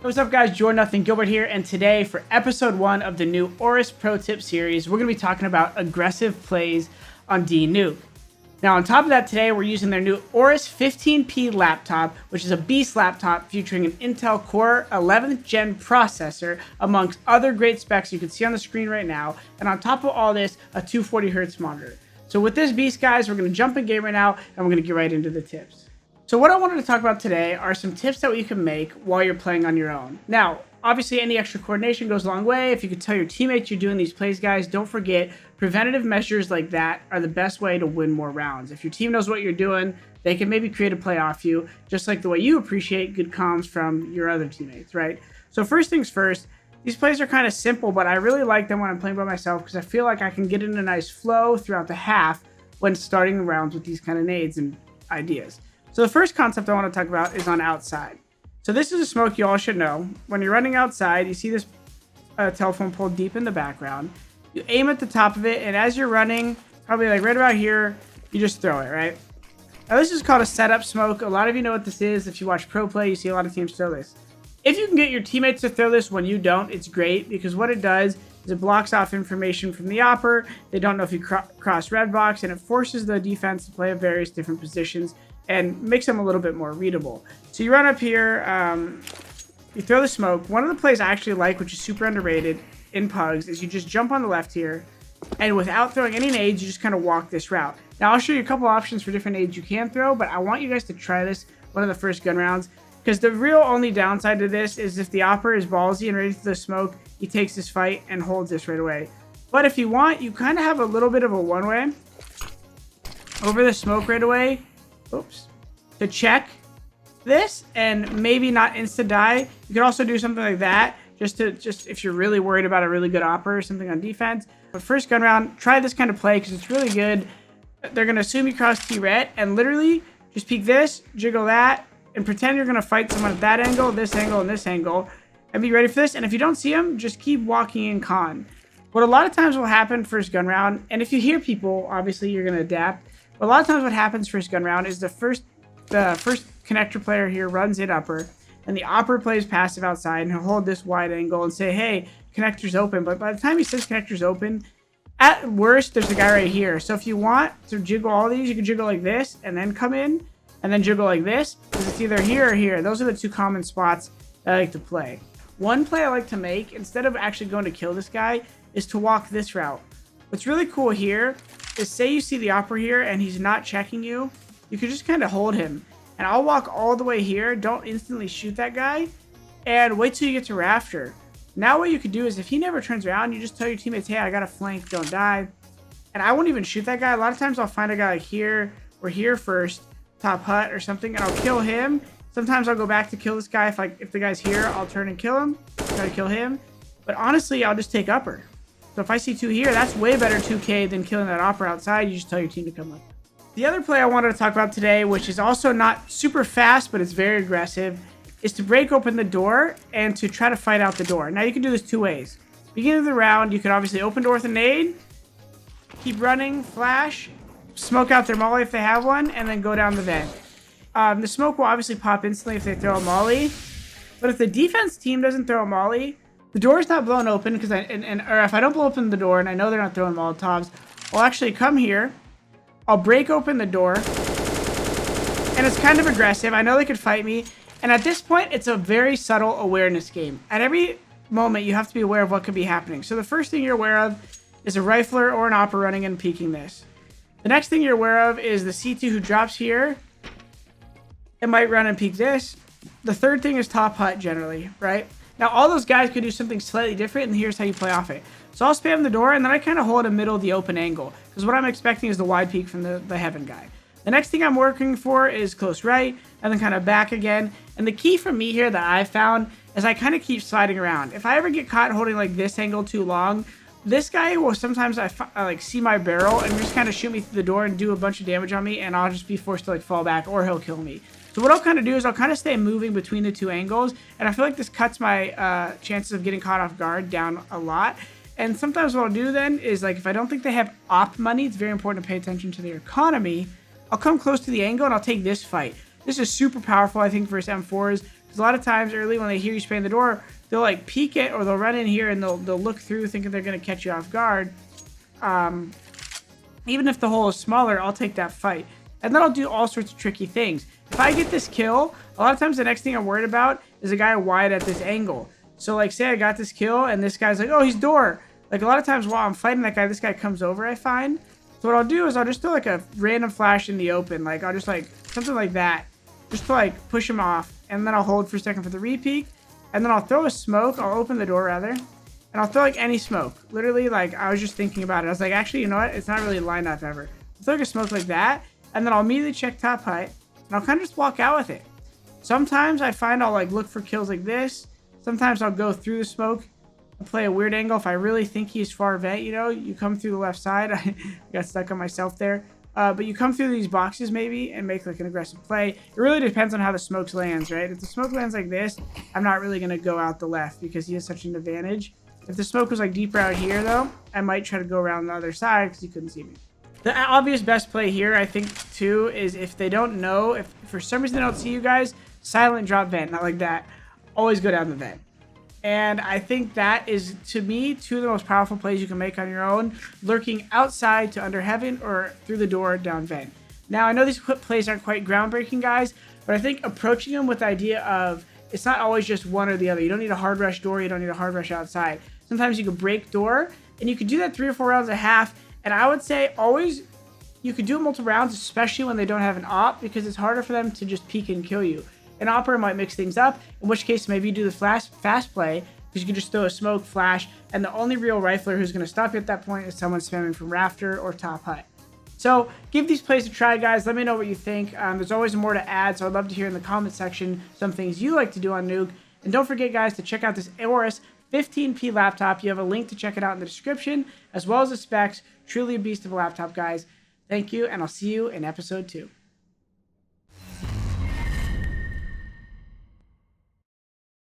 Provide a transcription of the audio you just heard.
What's up guys, n0thing Gilbert here, and today for episode 1 of the new AORUS Pro Tip series, we're going to be talking about aggressive plays on Nuke. Now on top of that, today we're using their new AORUS 15P laptop, which is a beast laptop featuring an Intel Core 11th Gen processor, amongst other great specs you can see on the screen right now, and on top of all this, a 240Hz monitor. So with this beast guys, we're going to jump in game right now, and we're going to get right into the tips. So what I wanted to talk about today are some tips that you can make while you're playing on your own. Now, obviously any extra coordination goes a long way. If you could tell your teammates you're doing these plays, guys, don't forget preventative measures like that are the best way to win more rounds. If your team knows what you're doing, they can maybe create a play off you, just like the way you appreciate good comms from your other teammates, right? So first things first, these plays are kind of simple, but I really like them when I'm playing by myself because I feel like I can get in a nice flow throughout the half when starting the rounds with these kind of nades and ideas. So the first concept I want to talk about is on outside. So this is a smoke you all should know. When you're running outside, you see this telephone pole deep in the background. You aim at the top of it, and as you're running, probably like right about here, you just throw it, right? Now this is called a setup smoke. A lot of you know what this is. If you watch pro play, you see a lot of teams throw this. If you can get your teammates to throw this when you don't, it's great, because what it does is it blocks off information from the opper. They don't know if you cross red box, and it forces the defense to play at various different positions and makes them a little bit more readable. So you run up here, you throw the smoke. One of the plays I actually like, which is super underrated in pugs, is you just jump on the left here, and without throwing any nades, you just kind of walk this route. Now I'll show you a couple options for different nades you can throw, but I want you guys to try this one of the first gun rounds, because the real only downside to this is if the opper is ballsy and ready for the smoke, he takes this fight and holds this right away. But if you want, you kind of have a little bit of a one-way over the smoke right away. Oops, to check this and maybe not insta die. You could also do something like that just if you're really worried about a really good opper or something on defense. But first gun round, try this kind of play because it's really good. They're going to assume you cross T-ret and literally just peek this, jiggle that, and pretend you're going to fight someone at that angle, and this angle, and be ready for this. And if you don't see them, just keep walking in con. What a lot of times will happen first gun round, and if you hear people, obviously you're going to adapt. But a lot of times what happens first gun round is the first connector player here runs it upper, and the opper plays passive outside, and he'll hold this wide angle and say, hey, connector's open. But by the time he says connector's open, at worst, there's a guy right here. So if you want to jiggle all these, you can jiggle like this and then come in, and then jiggle like this, because it's either here or here. Those are the two common spots that I like to play. One play I like to make, instead of actually going to kill this guy, is to walk this route. What's really cool here is, say you see the opper here and he's not checking you, you can just kind of hold him. And I'll walk all the way here, don't instantly shoot that guy, and wait till you get to rafter. Now what you could do is, if he never turns around, you just tell your teammates, hey, I got a flank, don't die. And I won't even shoot that guy. A lot of times I'll find a guy like here or here first, top hut or something, and I'll kill him. Sometimes I'll go back to kill this guy. If the guy's here, I'll turn and kill him, try to kill him. But honestly, I'll just take upper. So if I see two here, that's way better 2K than killing that opper outside. You just tell your team to come up. The other play I wanted to talk about today, which is also not super fast, but it's very aggressive, is to break open the door and to try to fight out the door. Now you can do this two ways. Beginning of the round, you can obviously open door with a nade, keep running, flash, smoke out their molly if they have one, and then go down the vent. The smoke will obviously pop instantly if they throw a molly, but if the defense team doesn't throw a molly, the door is not blown open, because or if I don't blow open the door and I know they're not throwing Molotovs, I'll actually come here, I'll break open the door, and it's kind of aggressive. I know they could fight me, and at this point, it's a very subtle awareness game. At every moment, you have to be aware of what could be happening. So the first thing you're aware of is a rifler or an opper running and peeking this. The next thing you're aware of is the C2 who drops here and might run and peek this. The third thing is top hut generally, right? Now, all those guys could do something slightly different, and here's how you play off it. So I'll spam the door, and then I kind of hold in the middle of the open angle, because what I'm expecting is the wide peek from the heaven guy. The next thing I'm working for is close right, and then kind of back again. And the key for me here that I found is I kind of keep sliding around. If I ever get caught holding like this angle too long, this guy will sometimes I like see my barrel and just kind of shoot me through the door and do a bunch of damage on me, and I'll just be forced to like fall back, or he'll kill me. So what I'll kind of do is I'll kind of stay moving between the two angles, and I feel like this cuts my chances of getting caught off guard down a lot. And sometimes what I'll do then is, like, if I don't think they have op money, it's very important to pay attention to their economy. I'll come close to the angle and I'll take this fight. This is super powerful, I think, versus M4s. Because a lot of times early when they hear you spraying the door, they'll like peek it or they'll run in here and they'll look through thinking they're going to catch you off guard. Even if the hole is smaller, I'll take that fight. And then I'll do all sorts of tricky things. If I get this kill, a lot of times the next thing I'm worried about is a guy wide at this angle. So like say I got this kill and this guy's like, oh, he's door. Like a lot of times while I'm fighting that guy, this guy comes over, I find. So what I'll do is I'll just throw like a random flash in the open. Like I'll just like something like that. Just to like push him off. And then I'll hold for a second for the repeat. And then I'll throw a smoke. I'll open the door rather. And I'll throw like any smoke. Literally, like I was just thinking about it. I was like, actually, you know what? It's not really lined up ever. I'll throw like a smoke like that. And then I'll immediately check top height. And I'll kind of just walk out with it. Sometimes I find I'll like look for kills like this. Sometimes I'll go through the smoke and play a weird angle. If I really think he's far vent, you know, you come through the left side. I got stuck on myself there. But you come through these boxes maybe and make like an aggressive play. It really depends on how the smoke lands, right? If the smoke lands like this, I'm not really going to go out the left because he has such an advantage. If the smoke was like deeper out here though, I might try to go around the other side because he couldn't see me. The obvious best play here, I think, too, is if they don't know, if for some reason they don't see you guys, silent drop vent, not like that. Always go down the vent. And I think that is, to me, two of the most powerful plays you can make on your own, lurking outside to under heaven or through the door down vent. Now, I know these plays aren't quite groundbreaking, guys, but I think approaching them with the idea of it's not always just one or the other. You don't need a hard rush door. You don't need a hard rush outside. Sometimes you can break door, and you can do that 3 or 4 rounds a half. And I would say always, you could do it multiple rounds, especially when they don't have an op, because it's harder for them to just peek and kill you. An opera might mix things up, in which case maybe you do the fast play, because you can just throw a smoke, flash, and the only real rifler who's going to stop you at that point is someone spamming from rafter or top hut. So give these plays a try, guys. Let me know what you think. There's always more to add, so I'd love to hear in the comment section some things you like to do on Nuke. And don't forget, guys, to check out this AORUS 15P laptop. You have a link to check it out in the description, as well as the specs. Truly a beast of a laptop, guys. Thank you, and I'll see you in episode 2.